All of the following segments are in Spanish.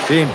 Sí.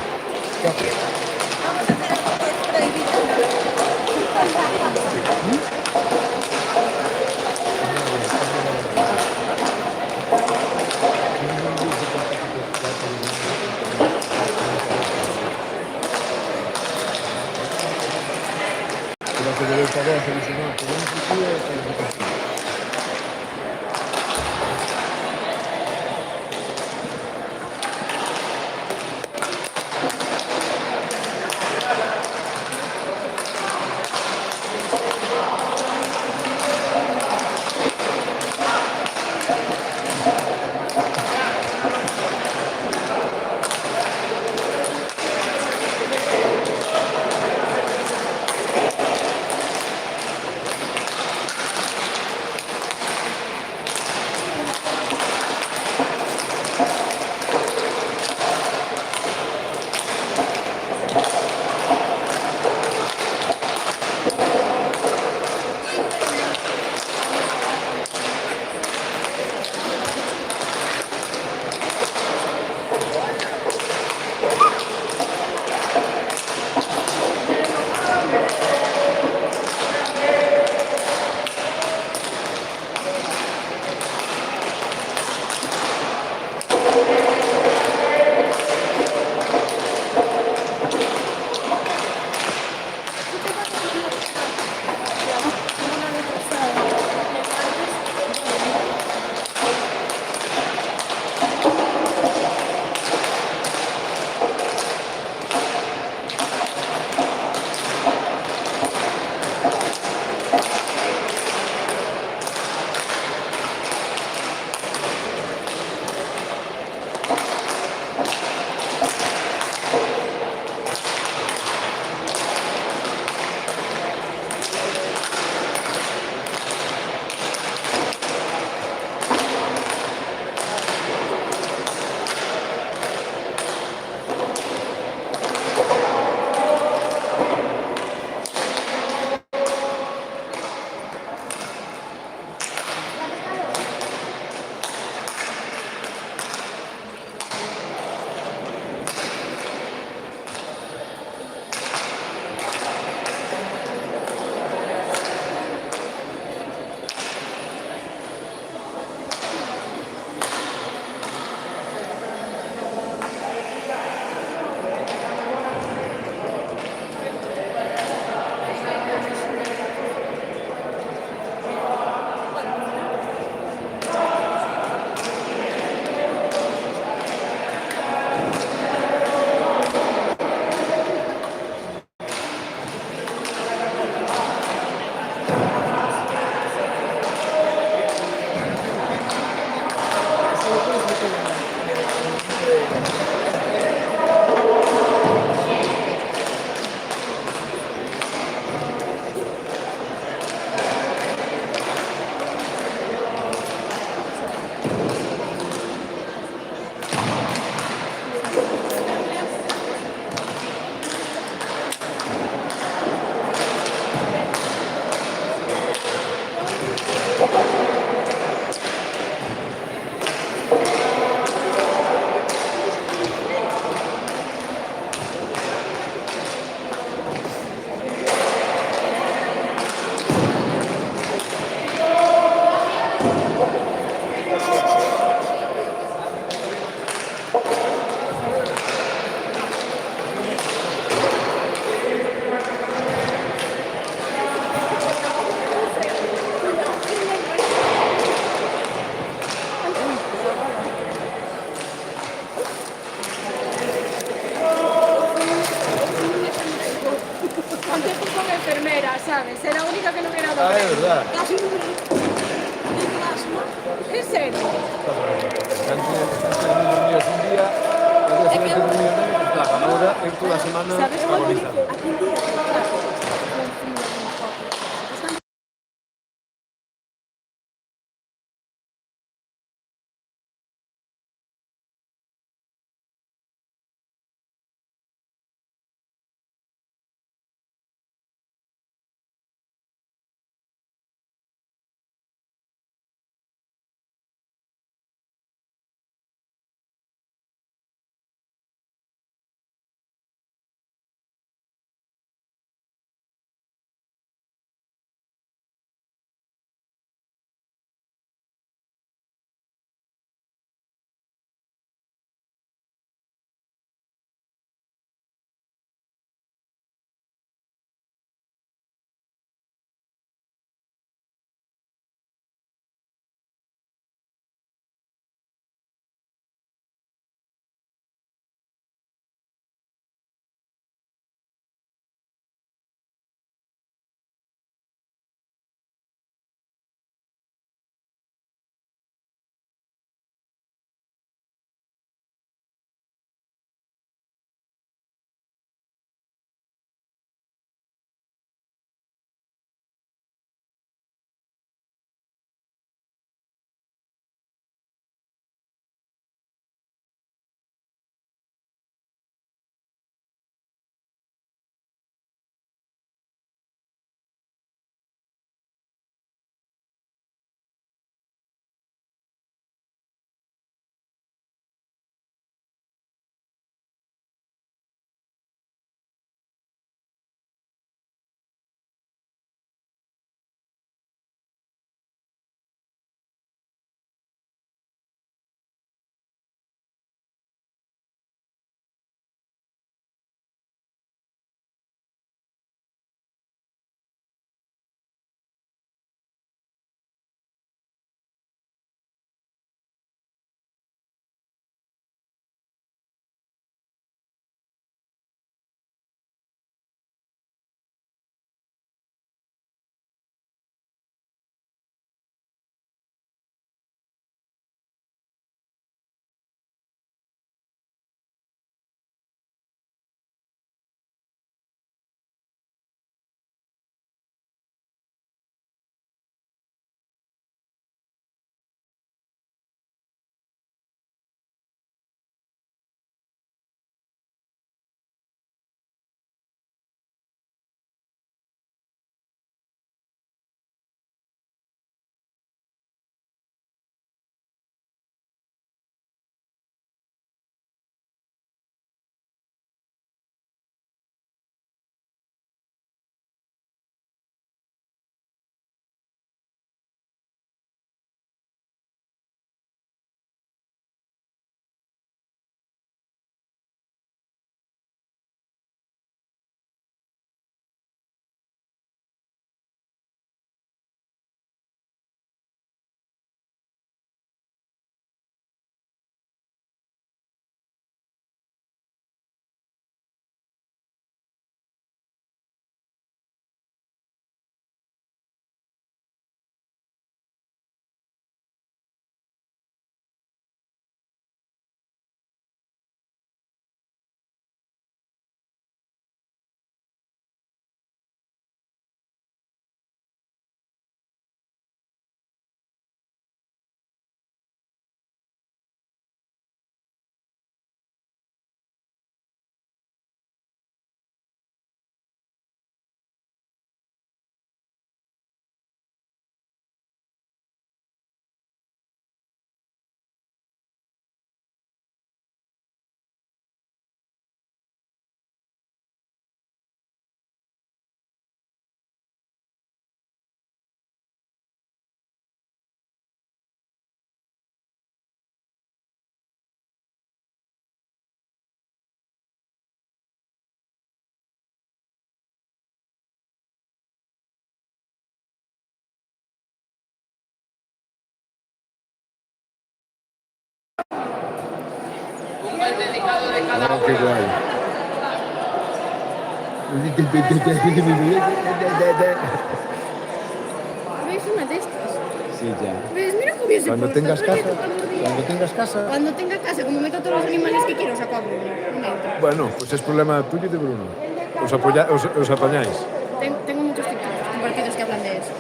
Enfermera, ¿sabes? Era la única que no hubiera dado. Ah, es verdad. ¿En serio? Antes non dormías un día, al día seguinte dormías menos, en plan, agora eu toda a semana ¿Sabes? agonizando. Aquí un día, claro. Oh, qué guay. ¿Veis una de estas? Sí, ya. ¿Ves? Mira cómo hubiese Cuando puesto tengas el casa, proyecto para los días. cuando tengas casa, Cuando tenga casa, como meto todos los animales que quiero, saco a Bruno. Un entro. bueno, pues es problema tuyo y de Bruno. Os apañáis. Tengo muchos TikToks compartidos que hablan de eso.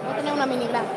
Voy a tener una mini granja.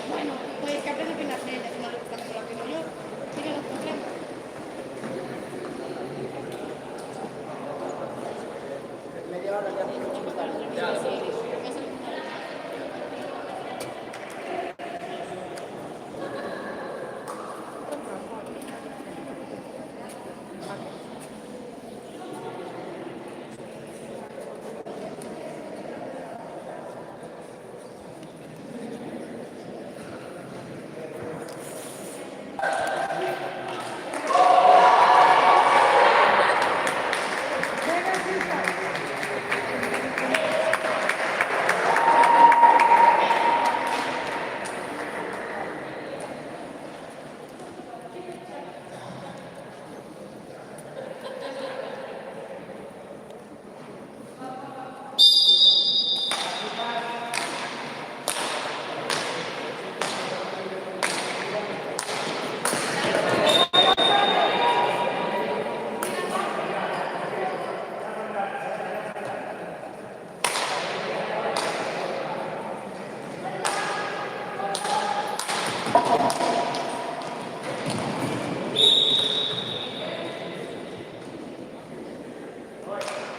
Bueno, pues que aprende a opinar de ella, que no le gusta que la opino yo. Sí que no comprendo.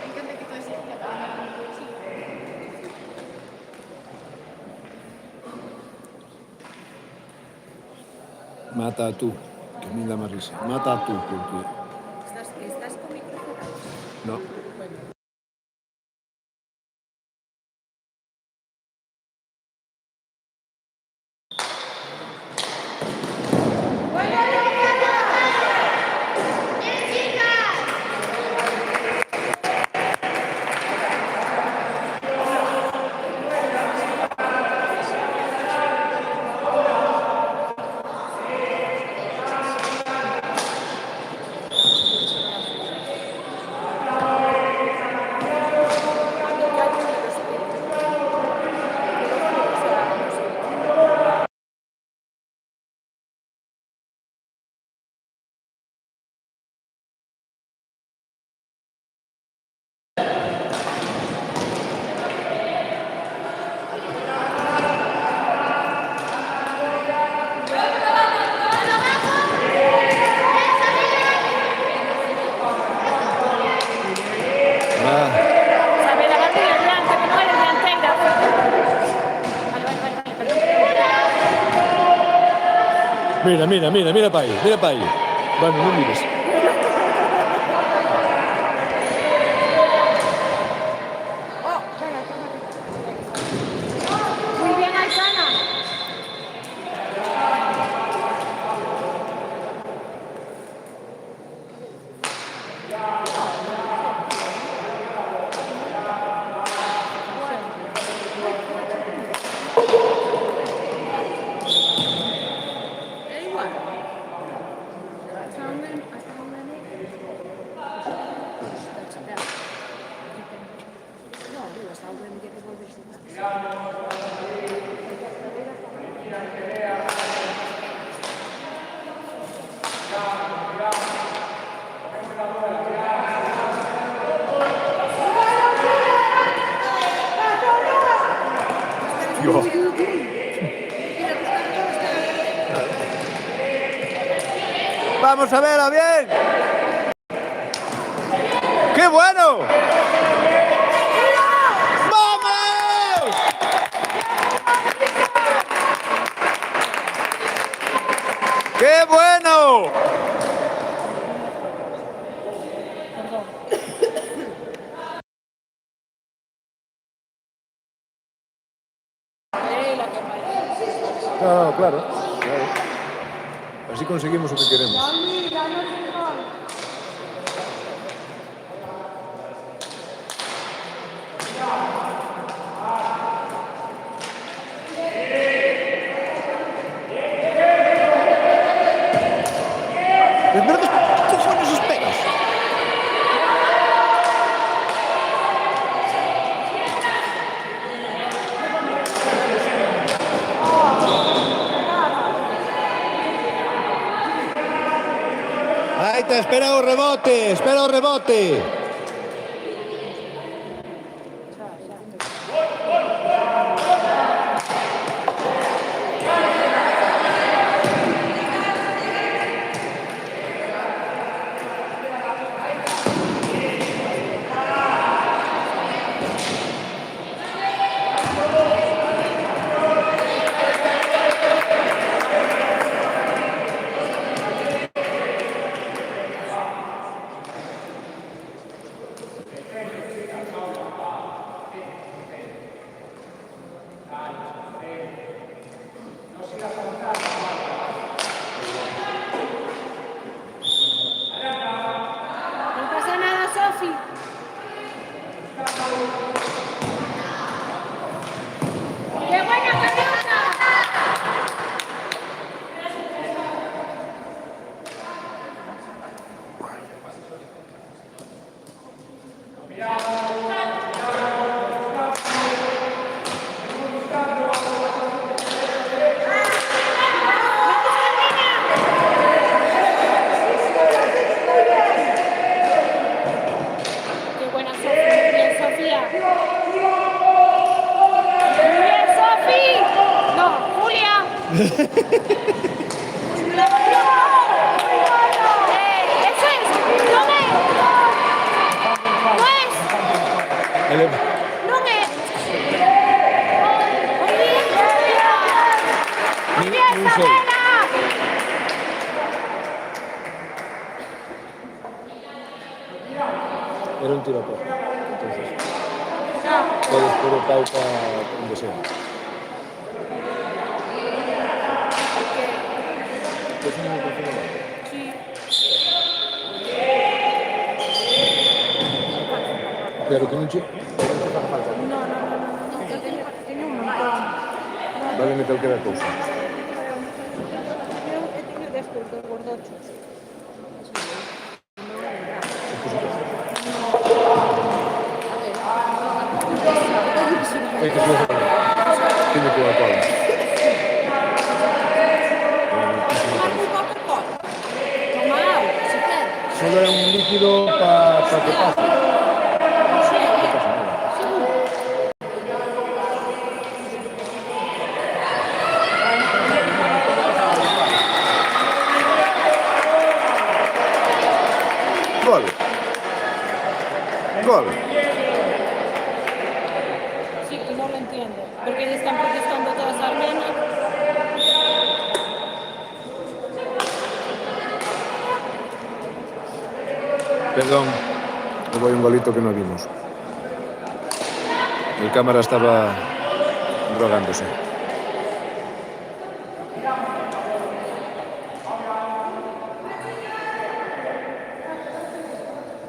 Me encanta que todo ese día Mata a tú, que me da más risa. Mata a tú, porque... ¿Estás con micrófono? No. Ah, Sabe la batalla blanca, que no eres dianteira. mira para ahí, mira para ahí. Bueno, no mires. Muy bien, Aitana. Yo. Vamos a verla bien. bueno! ¡Vamos! ¡Qué bueno! No, claro. Así conseguimos lo que queremos. ¿Pero qué cojones esperas? Ahí te espera o rebote, espera o rebote. No pasa nada, Sofi. ¡Qué buena pelota! ¡Qué buena, Sofi! Muy bien, Sofía. ¡Muy bien, Sofi! No, Julia. Eso es. No me. No es. No me. Muy bien, Sofía. Muy bien, Isabela. Era un tiro a poco. Entonces, puedes puro pauta donde sea. Es una micrófono. Sí. Pero que non che fa falta. No. Tiene un montón. Vale, me calquera cousa. Tiene de estos dos gordochos. Hai que fazer. Tiene que Coca-Cola. Tomar, si quieres. Solo é un líquido para que pase. Non pasa nada. Gol. Gol. Sí, y no lo entiendo. Porque están protestando todas las armenias. Perdón, hubo un golito que no vimos. El cámara estaba drogándose.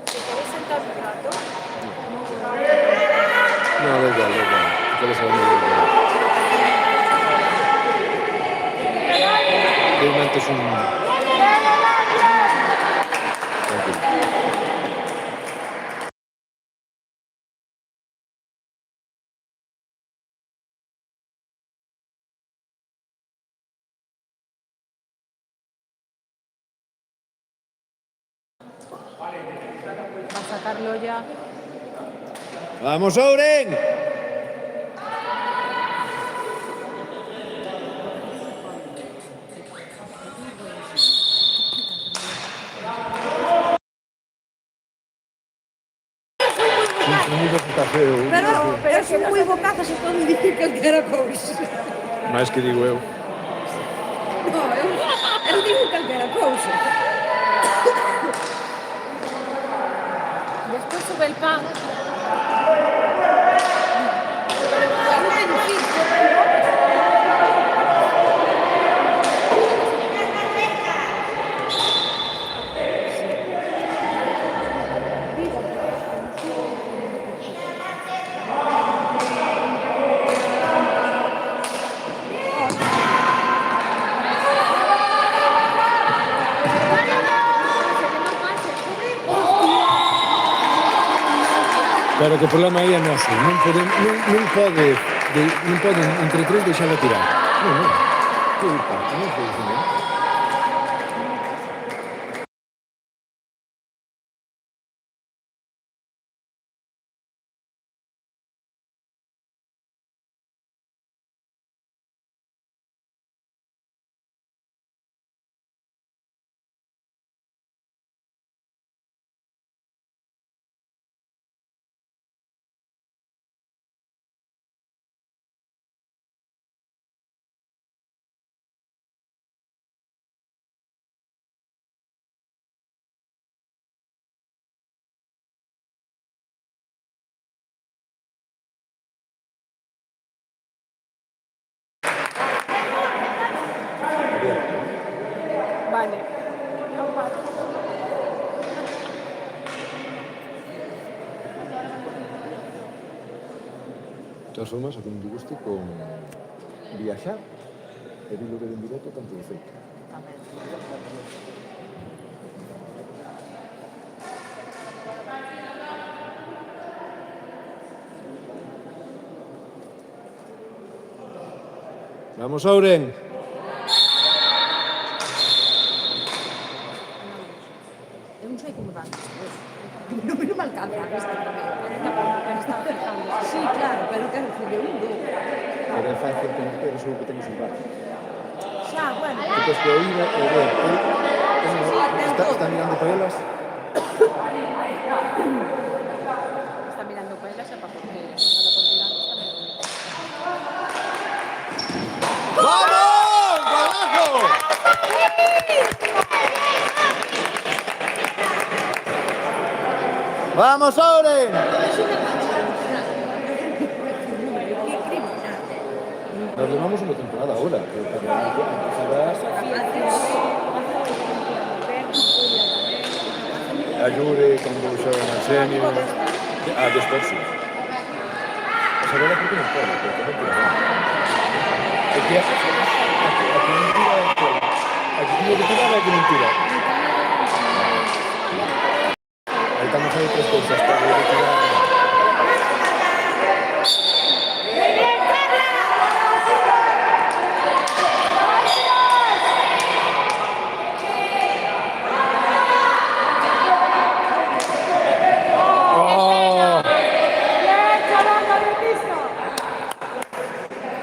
¿Quieres sentar un rato? No, da igual. Puedes saber muy bien. Realmente es un... Tranquilo. Va a sacarlo ya. ¡Vamos, Ouren! sonido que está feo. Pero pero eu son moi bocaza se podo dicir calquera cousa. Máis que digo eu. No, eu digo calquera cousa. Después sube el pan. Eu non teño filtro. Pero que o problema aí é noso. Non poden entre tres deixala tirar. Non. Que parte, non pode ser, non? Vale. De todas formas, a que non te guste con viaxar e dilo ver en directo tanto de feito. Vamos, Ouren. Eu non sei como dan. Non me alcanza. Pero está fijando. Sí, claro, pero quero que de un do. Pero é fácil que nos peres ou que temos un bar. Xa, bueno. Que tens que oír e ver. Está mirando para elas. Está mirando para ella, sepa por qué. Cada por tirando está mirando. ¡Vamos! ¡Golazo! ¡Vamos, Ouren! Nos levamos unha temporada ahora, pero empezarás a Yure, cando xogan a Xenio, a despois sí. Mas agora porque non pode, porque non tira nada. É que a que non tira é que a que tiña que tirar é que non tira. Aí estamos aí tres cousas para ir a tirar.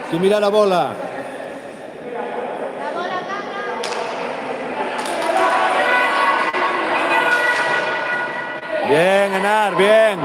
Que mira la bola. Bien, Anar, bien.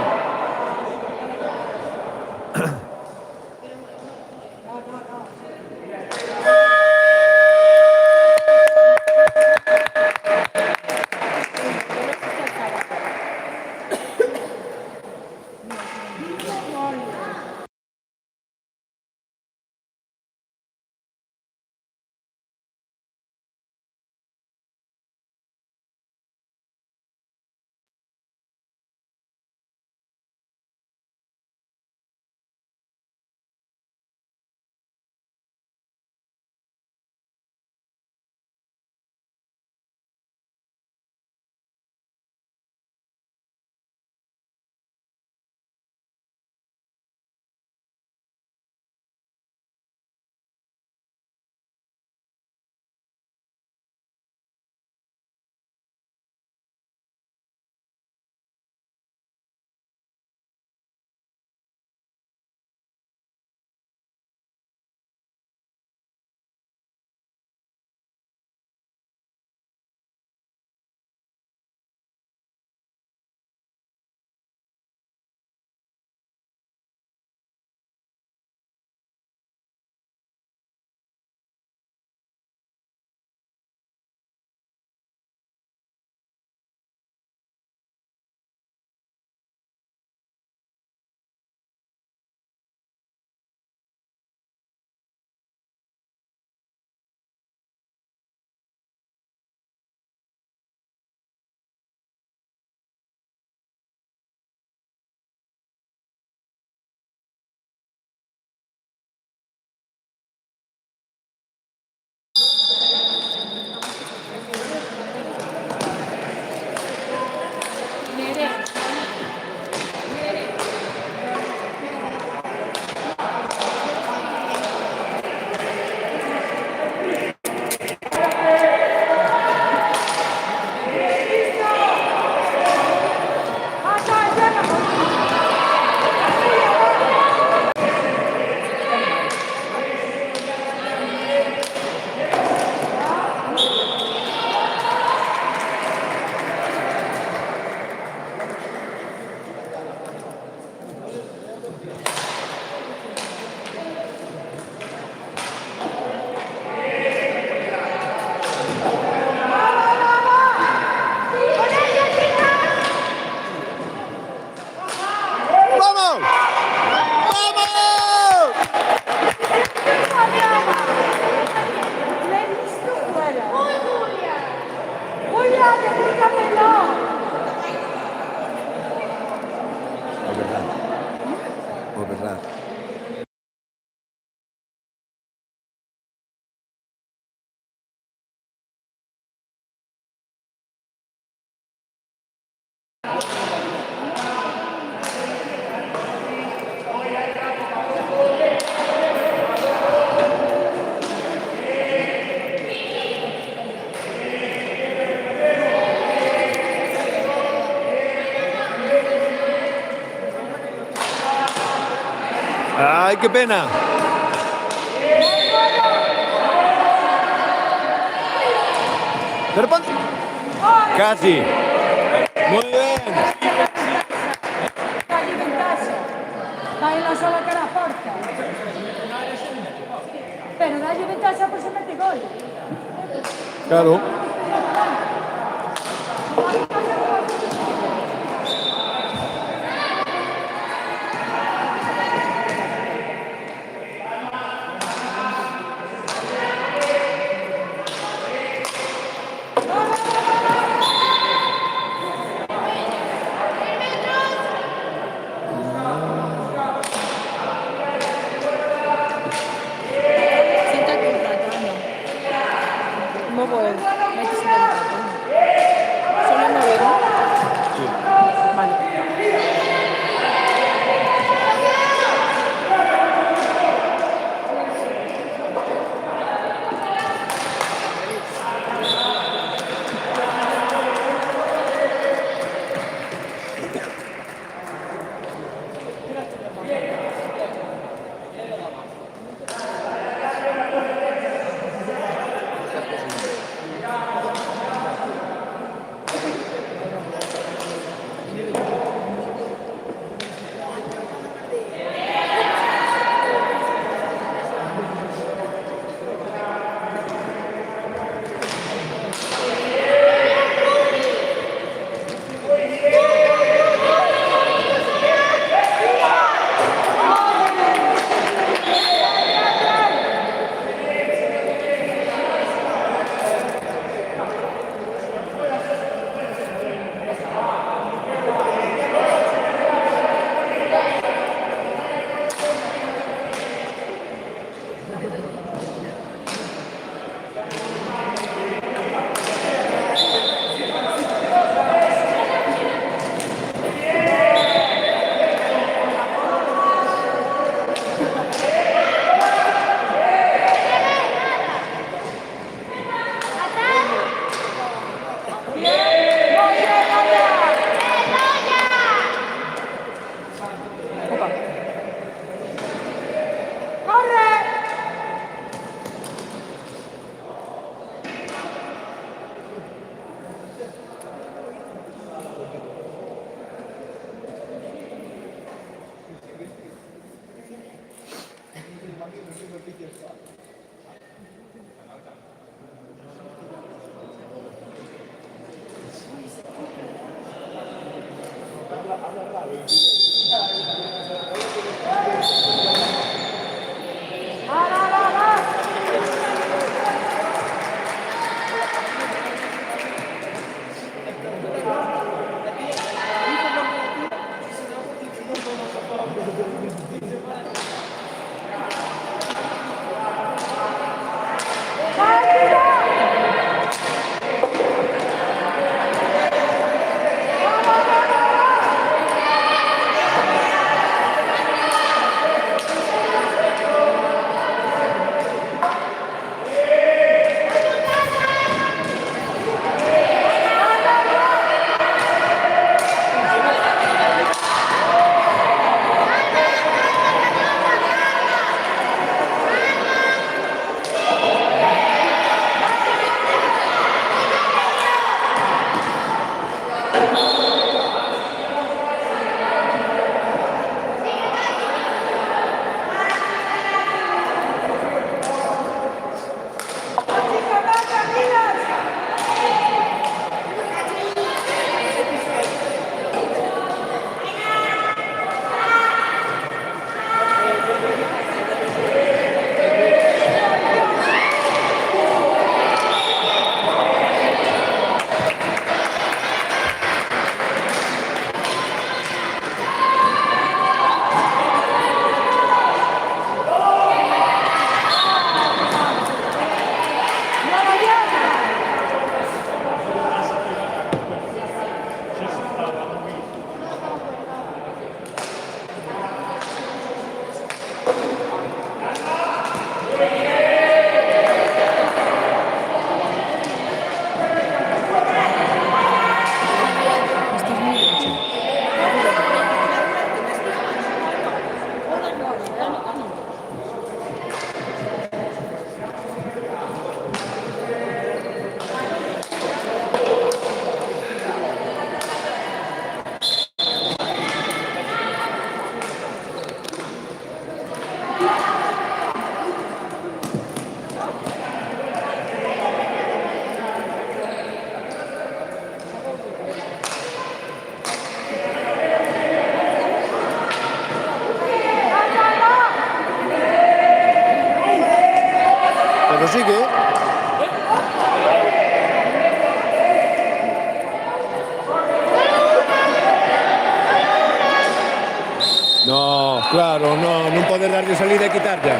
verdad. Pues verdad. ¡Ay, qué pena! De repente. Casi. Muy bien. Dai ventaxa. Vai la sola cara a porta. Pero dalle ventaxa por se mete gol. Claro. Siéntate un rato, anda. No voy. Hay que sentar un rato. Solo me veo. Sí. Vale. claro, non podes darlle salida e quitarlla.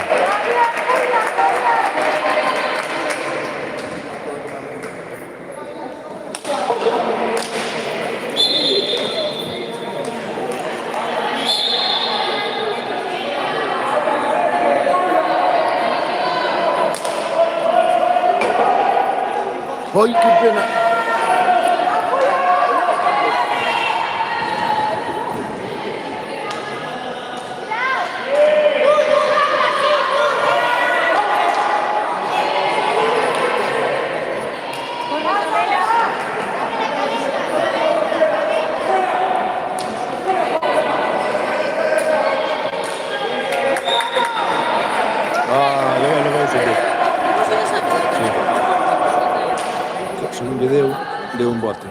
Oi, que pena. Leva, sí. Se non lle deu un bote.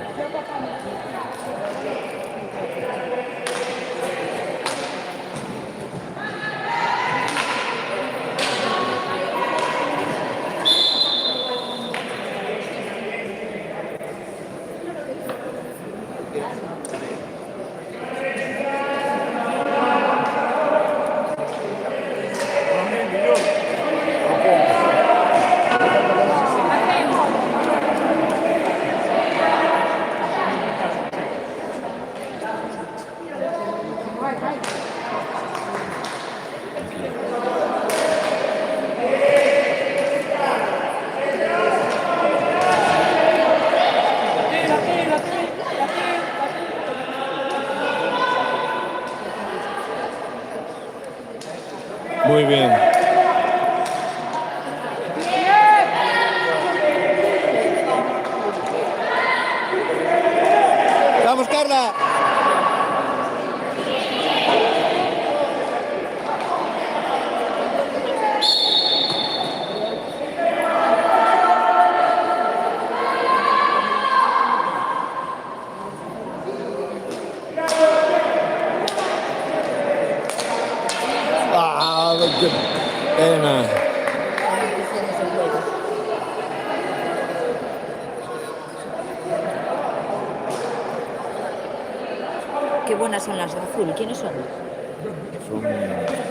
Muy bien. ¡Vamos, Carla! Qué pena. Qué buenas son las de azul. ¿Quiénes son?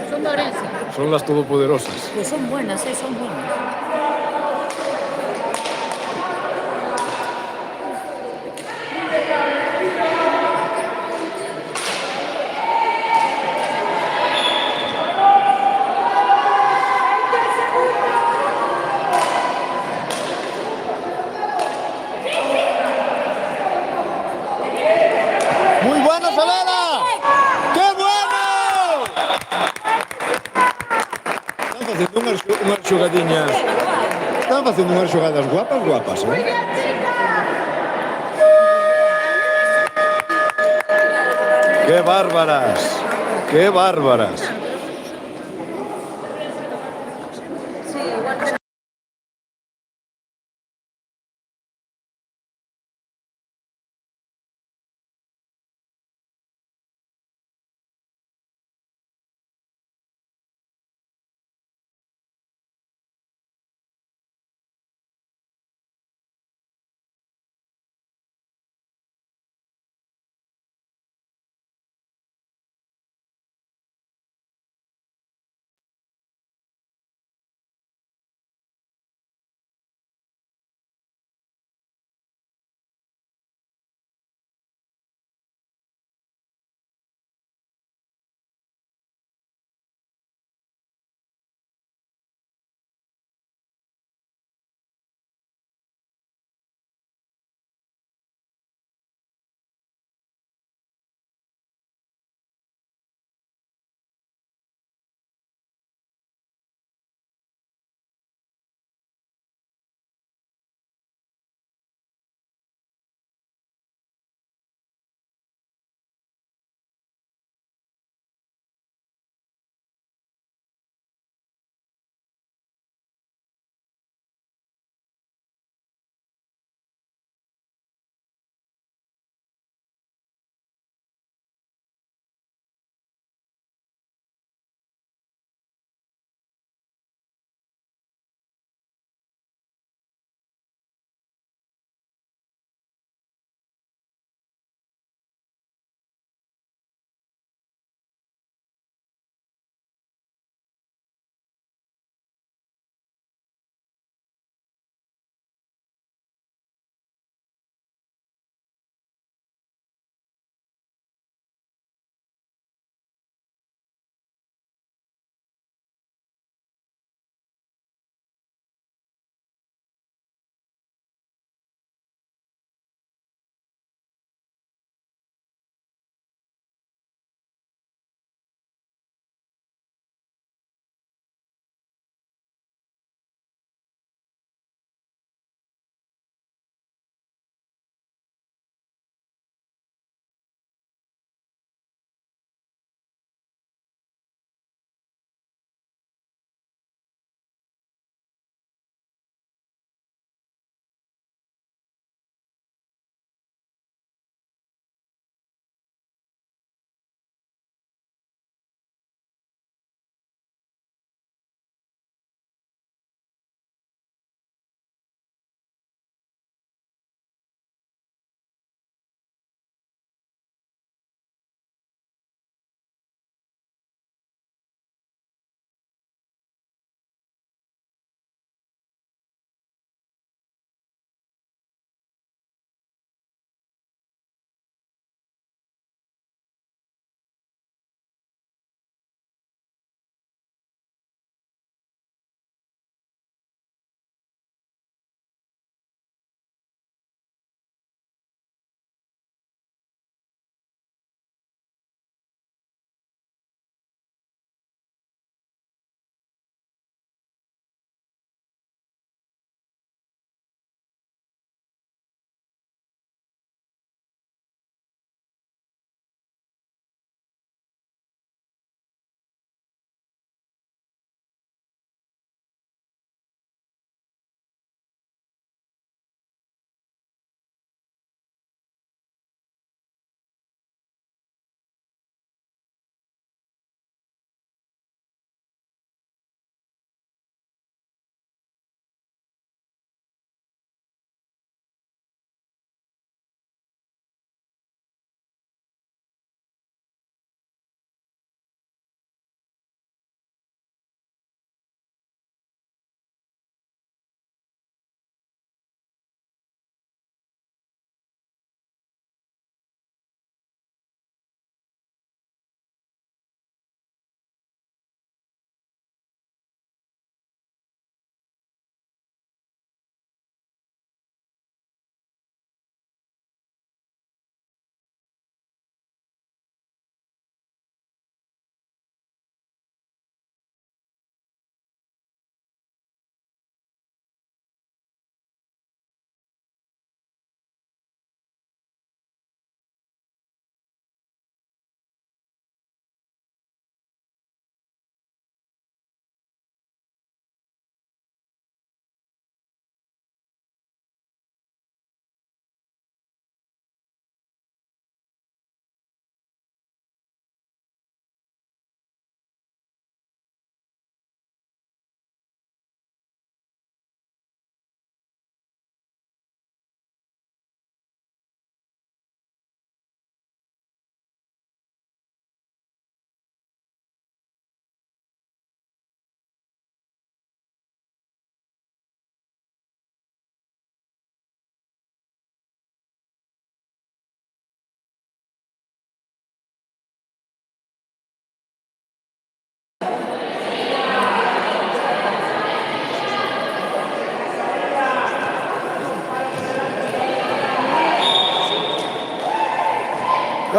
Son de Orense. Son las todopoderosas. Pues son buenas, son buenas. ¡Muy bueno, Sabela! ¡Qué bueno! Están facendo unhas xogadiñas. Están facendo unhas xogadas guapas, ¡Qué bárbaras! ¡Qué bárbaras!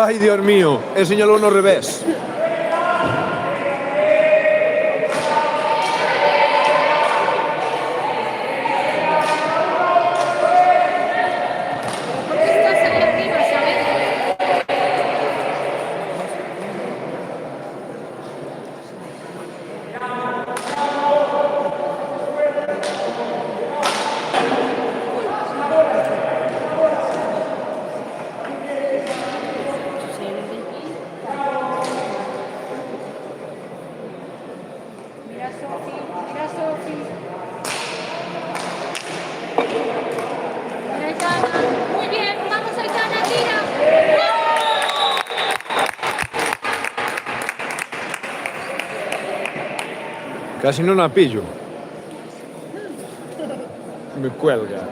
Ai, Dios mío, e señalou no revés. ¿Por qué estás ahí arriba, sabes? Mira, Sofi, mira, Sofi. Mira, Aitana. Muy bien, vamos, Aitana, tira. Casi non a pillo. Me cuelga.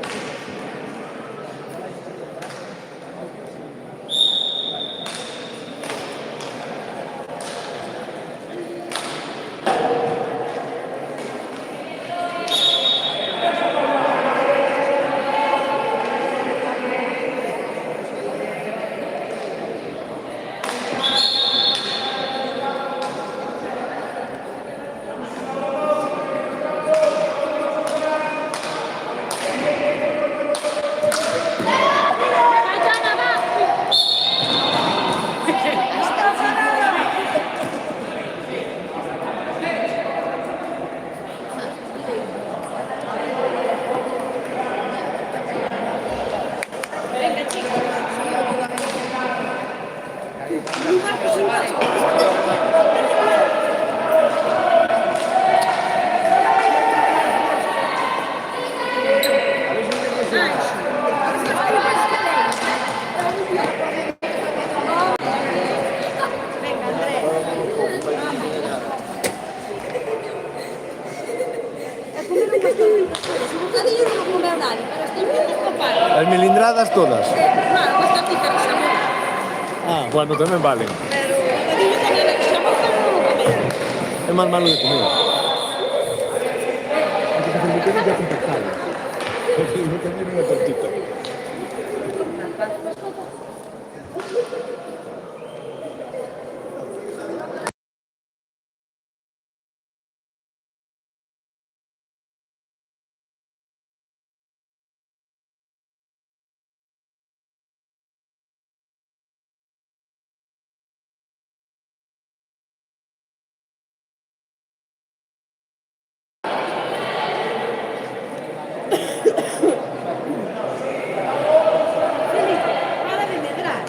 Aitana, va. As milindradas todas. Claro, basta ti per xamón. Ah, bueno, tamén valen. Pero bocadillo tamén é xamón, pero non o comer. É máis malo de comer. Hay que hacer bocadillo ya compactado. El bocadillo en una tortita. Para de medrar.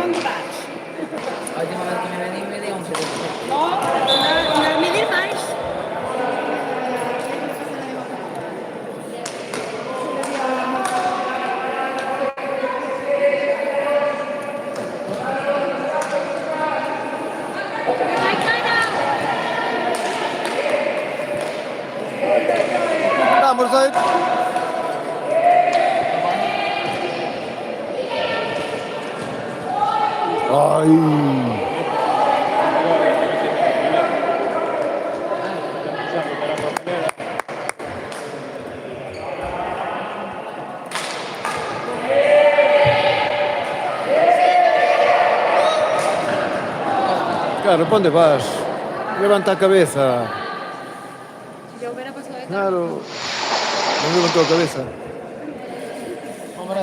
¿Dónde vas? A última vez que me vení me dio 11 de No, para medir máis. Vamos a ir. Ay. Claro, ¿pa onde vas? Levanta a cabeza. Si yo hubiera pasado de Claro. Non levantou a cabeza. Hombre,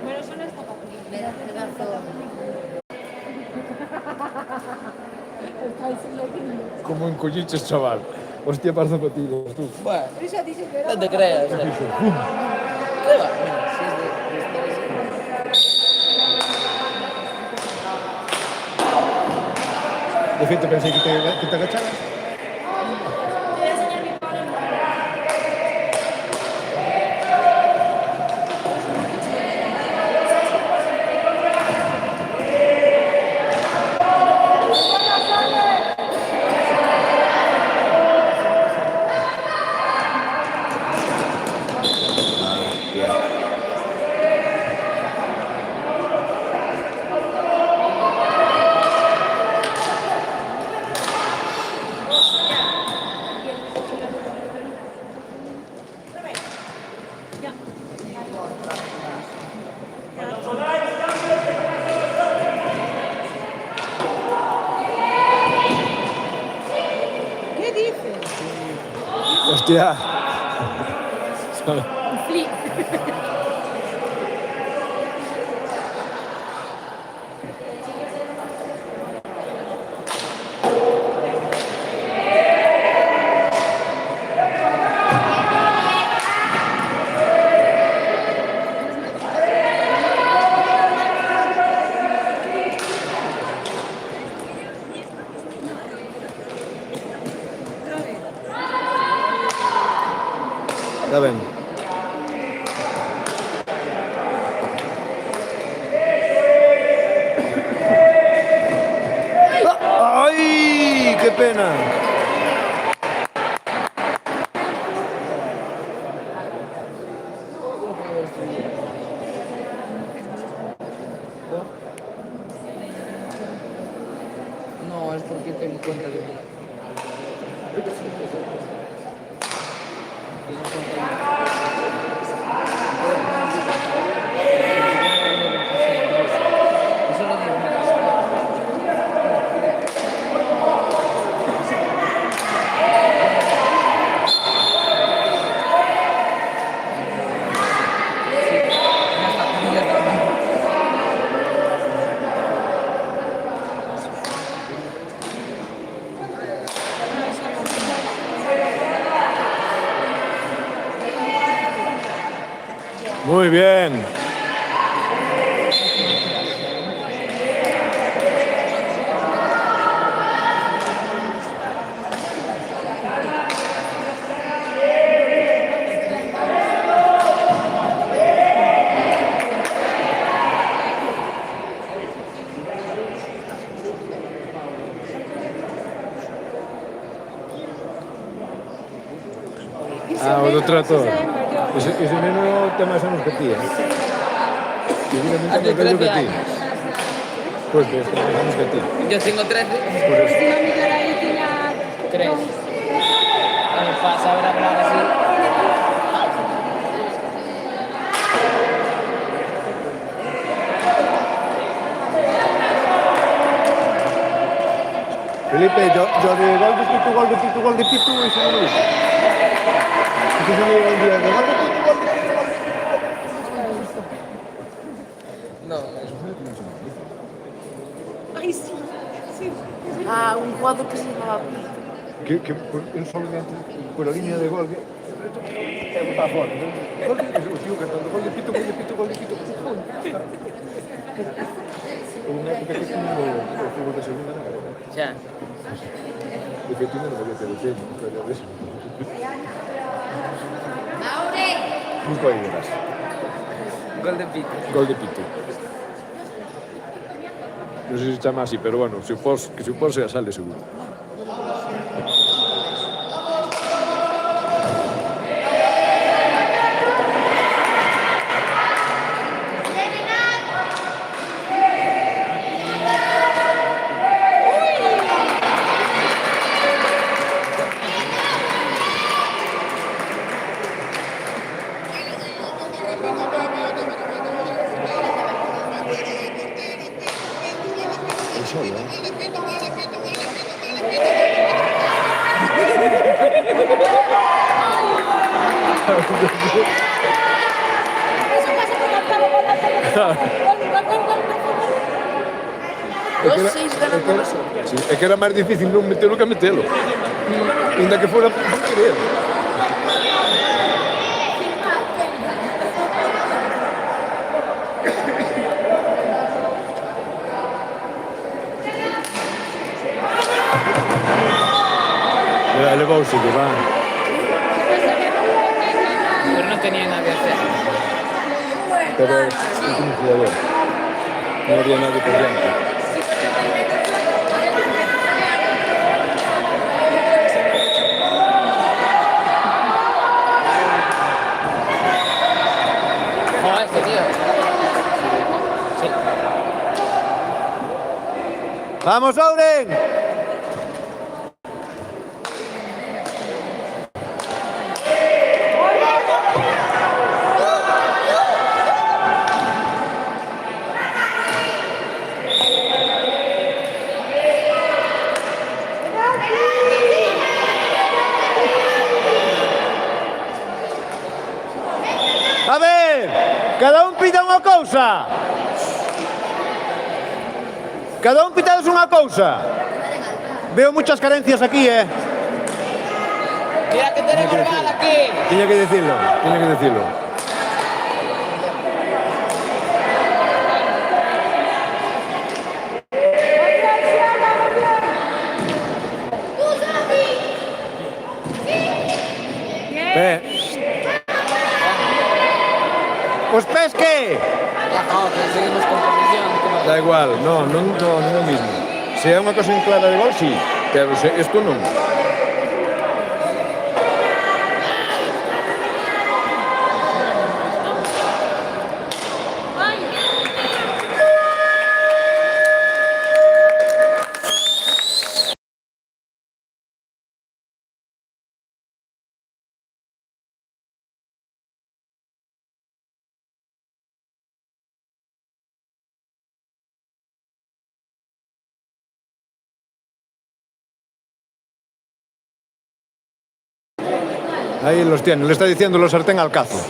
Bueno, son esta patrulla. Como encolliches, chaval. Hostia, par zapatillas, tú. bueno, Por eso dice que era no te creas. ¿Qué va? Mira, si es de De feito, pensei que te agacharas. Ya. ¿Sabes? Un flip. Ya ven. ¡Ay! ¡Qué pena! No, es porque tengo cuenta de mí. Tengo cuenta de mí. Eso lo digo. Ya está. Muy bien. Ah, otro trato. Ese menos te más años que ti. Seguramente Hace más bello que 13 ti. años. Pues ves, más años que ti. Yo tengo 13. Por eso. Una amiga de ahí tenía 3. Para saber hablar así. Felipe, yo de gol de Pitu, gol de Pitu, gol de Pitu, eso no lo hice. Eso se me dio el día de gol de Pitu, gol de Pitu, gol de Pitu. No. Ay, sí. Sí. Ah, un jugador que se llamaba Que él solo de antes, por la línea de gol, que está fuerte. Gol de Pitu, el tío cantando, gol de Pitu, gol de Pitu, gol de Pitu. Una época que estuvo el fútbol de segunda, ¿no? Ya. De que no voy a hacer el tema, pero ves. Nunca llegarás. Gol de Pico. Gol de Pitu. No sé si se llama así, pero bueno, si por sea sale seguro. El solo, ¿eh? Eso pasa por la cara, por la Dos 6 ganando nosotros. Sí, es que era más difícil no meterlo que meterlo. Ainda que fuera por querer. Levouse que va. Pero no tenía nada que hacer. Pero es un jugador. No había nadie por dentro. Joder, este tío. Sí. ¡Vamos, Auren! ver, cada un pida unha cousa. Cada un pitades unha cousa. Veo muchas carencias aquí, Mira que tenemos mal aquí. Tiña que decirlo, tiña que decirlo. Os pés que? Ya, joder, seguimos con posición. Da igual, non é o mismo. Se é unha cosa en clara de gol, sí, pero isto non. Ahí los tiene, le está diciendo los sartén al cazo.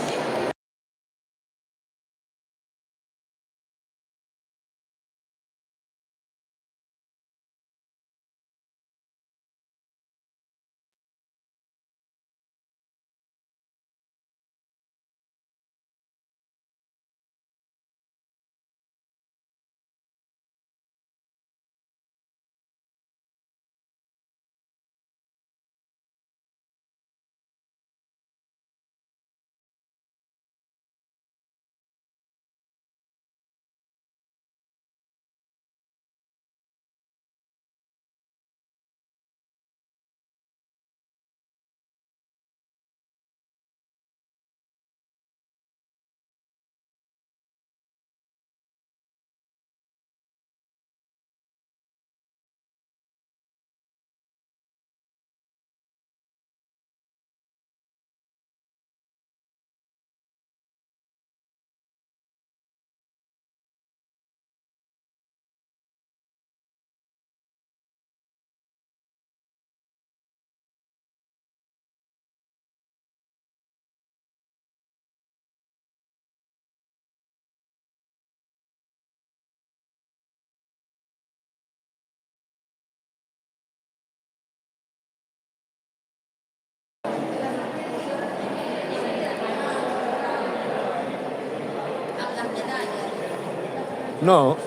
No.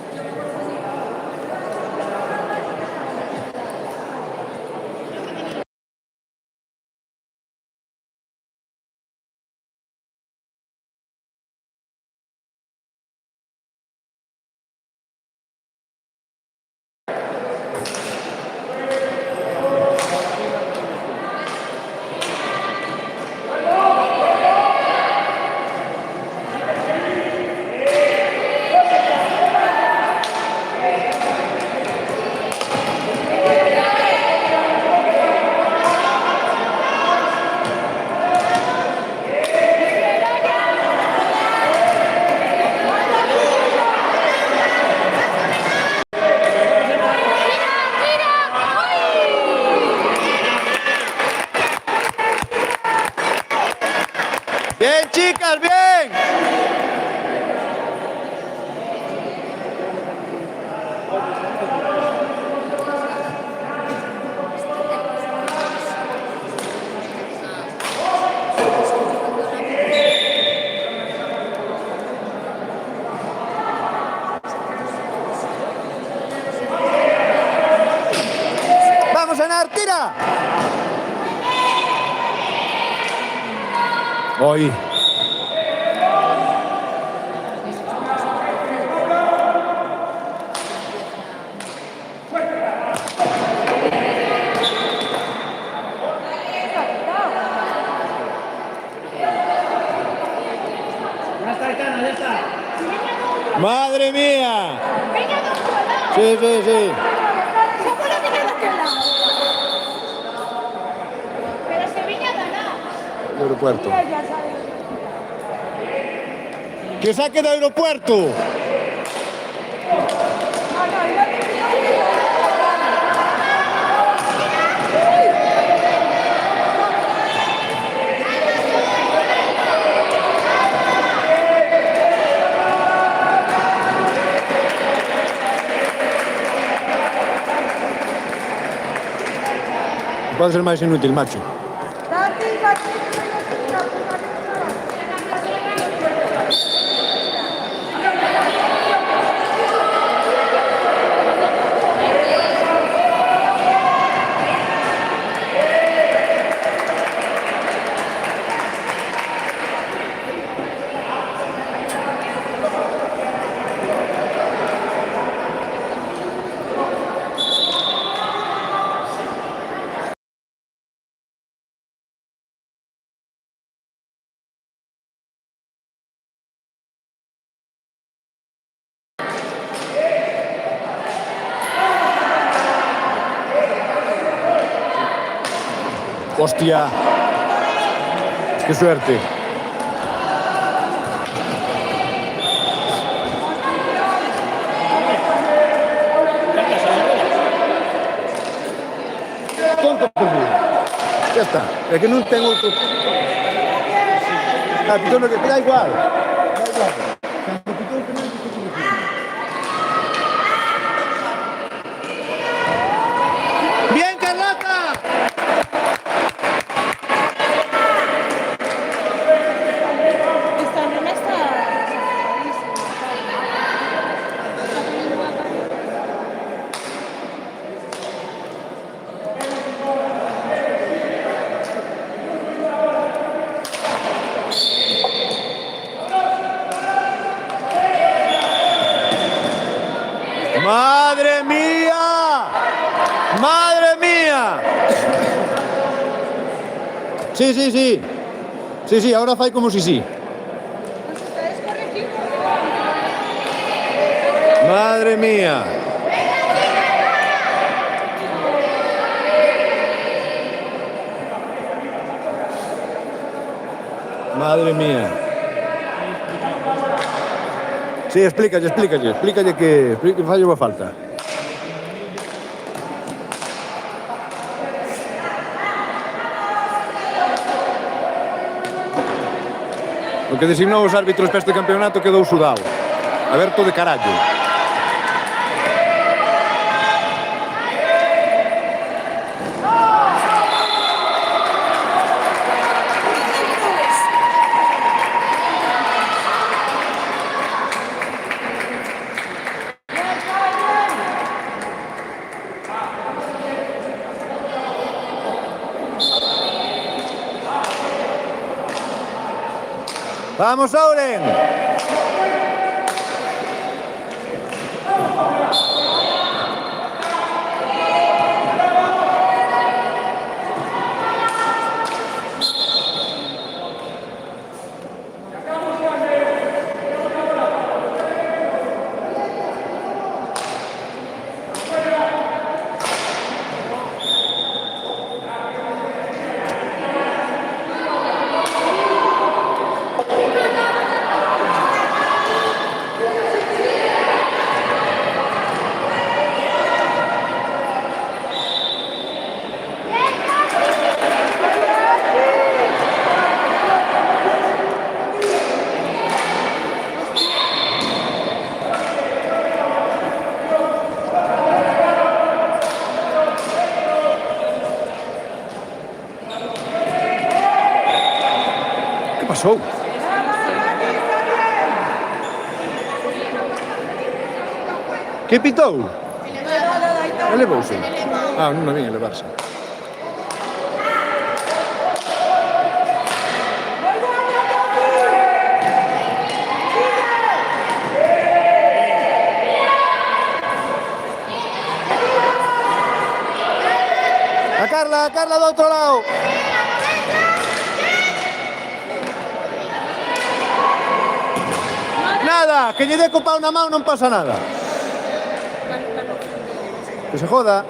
Bien, chicas, bien. Vamos, Anar, tira. Hoy. ¡Madre mía! Sí, sí, sí. Pero Sevilla ganó. El aeropuerto. ¡Que saque del aeropuerto! Pode ser máis inútil, macho. Hostia. Qué suerte. Tonto perdido. Ya está. Es que non ten outro. Ah, pitón no que da igual. Da igual. Cando pitón que non que Bien, Carlota. Esta nena está... ¡Madre mía! ¡Madre mía! Sí, sí, sí. Sí, sí, ahora fai como si sí. Madre mía. Madre mía. Sí, explícalle que fallo a falta. O que designou os árbitros para este campeonato quedou sudado. Aberto de carallo. ¡Vamos, Auren! Que pasou? Que pitou? Elevouse. Ah, non a vin elevarse. A Carla do outro lado. Nada, que lle dé co pau na mão non pasa nada. Que se joda.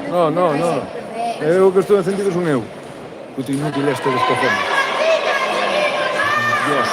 No, no, no. Eu que estou encendido son eu. Puto inútil este dos cojones. Dios.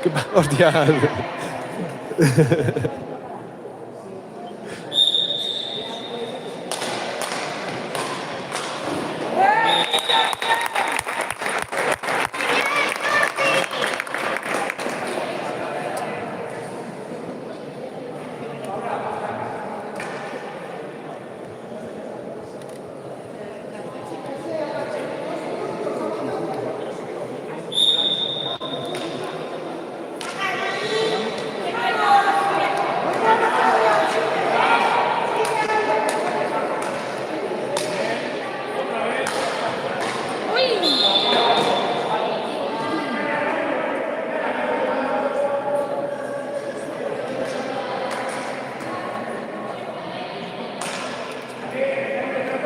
¿Qué hostia.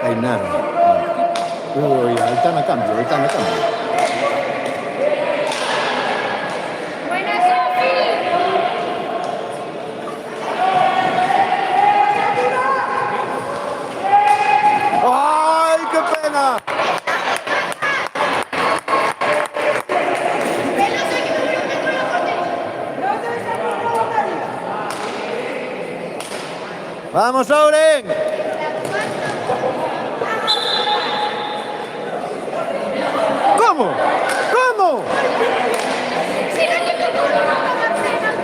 Ainara. Uy, Altana cambio, Altana cambio. Buena, Sofi. ¡Ay, qué pena! ¡Vamos, Auren! ¿Cómo? ¿Cómo?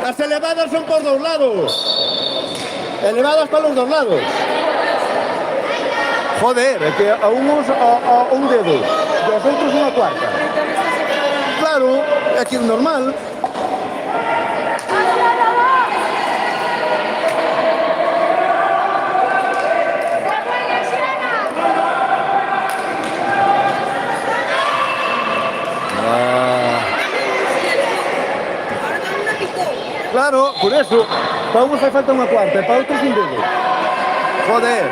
Las elevadas son por dos lados. Elevadas para los dos lados. Joder, es que a unos a un dedo, y a otros una cuarta. Claro, aquí es normal. Claro, por eso. Para unos hace falta una cuarta, para otros un dedo. Joder.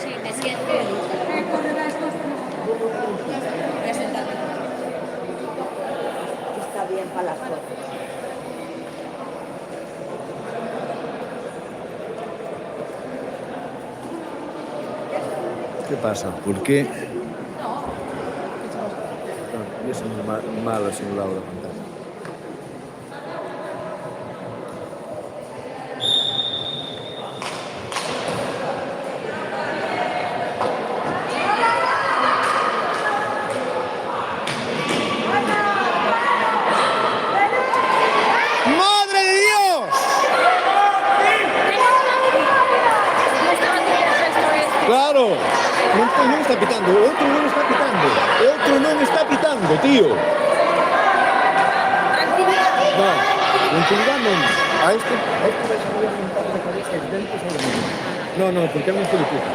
Sí, me siento. Está bien para la foto. ¿Qué pasa? ¿Por qué? No, es muy malo simulado la pantalla. ¡Madre de Dios! Claro, no está pitando, otro no está pitando, otro no está pitando, tío. No, tranquilidad no. A este vais a poder montar la cabeza idénticos a lo mismo. No, porque él no se le puta.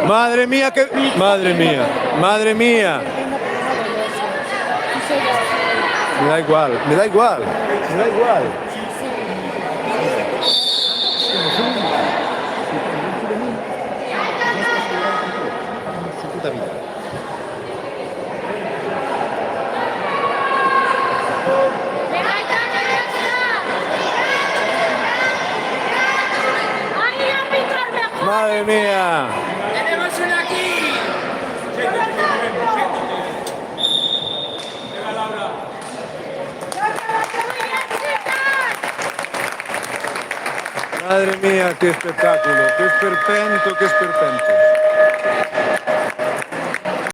Madre mía, que... Madre mía, madre mía. Me da igual, me da igual, me da igual. Su puta vida. Madre mía. ¡Tenemos una aquí! Madre mía, qué espectáculo, qué esperpento, qué esperpento.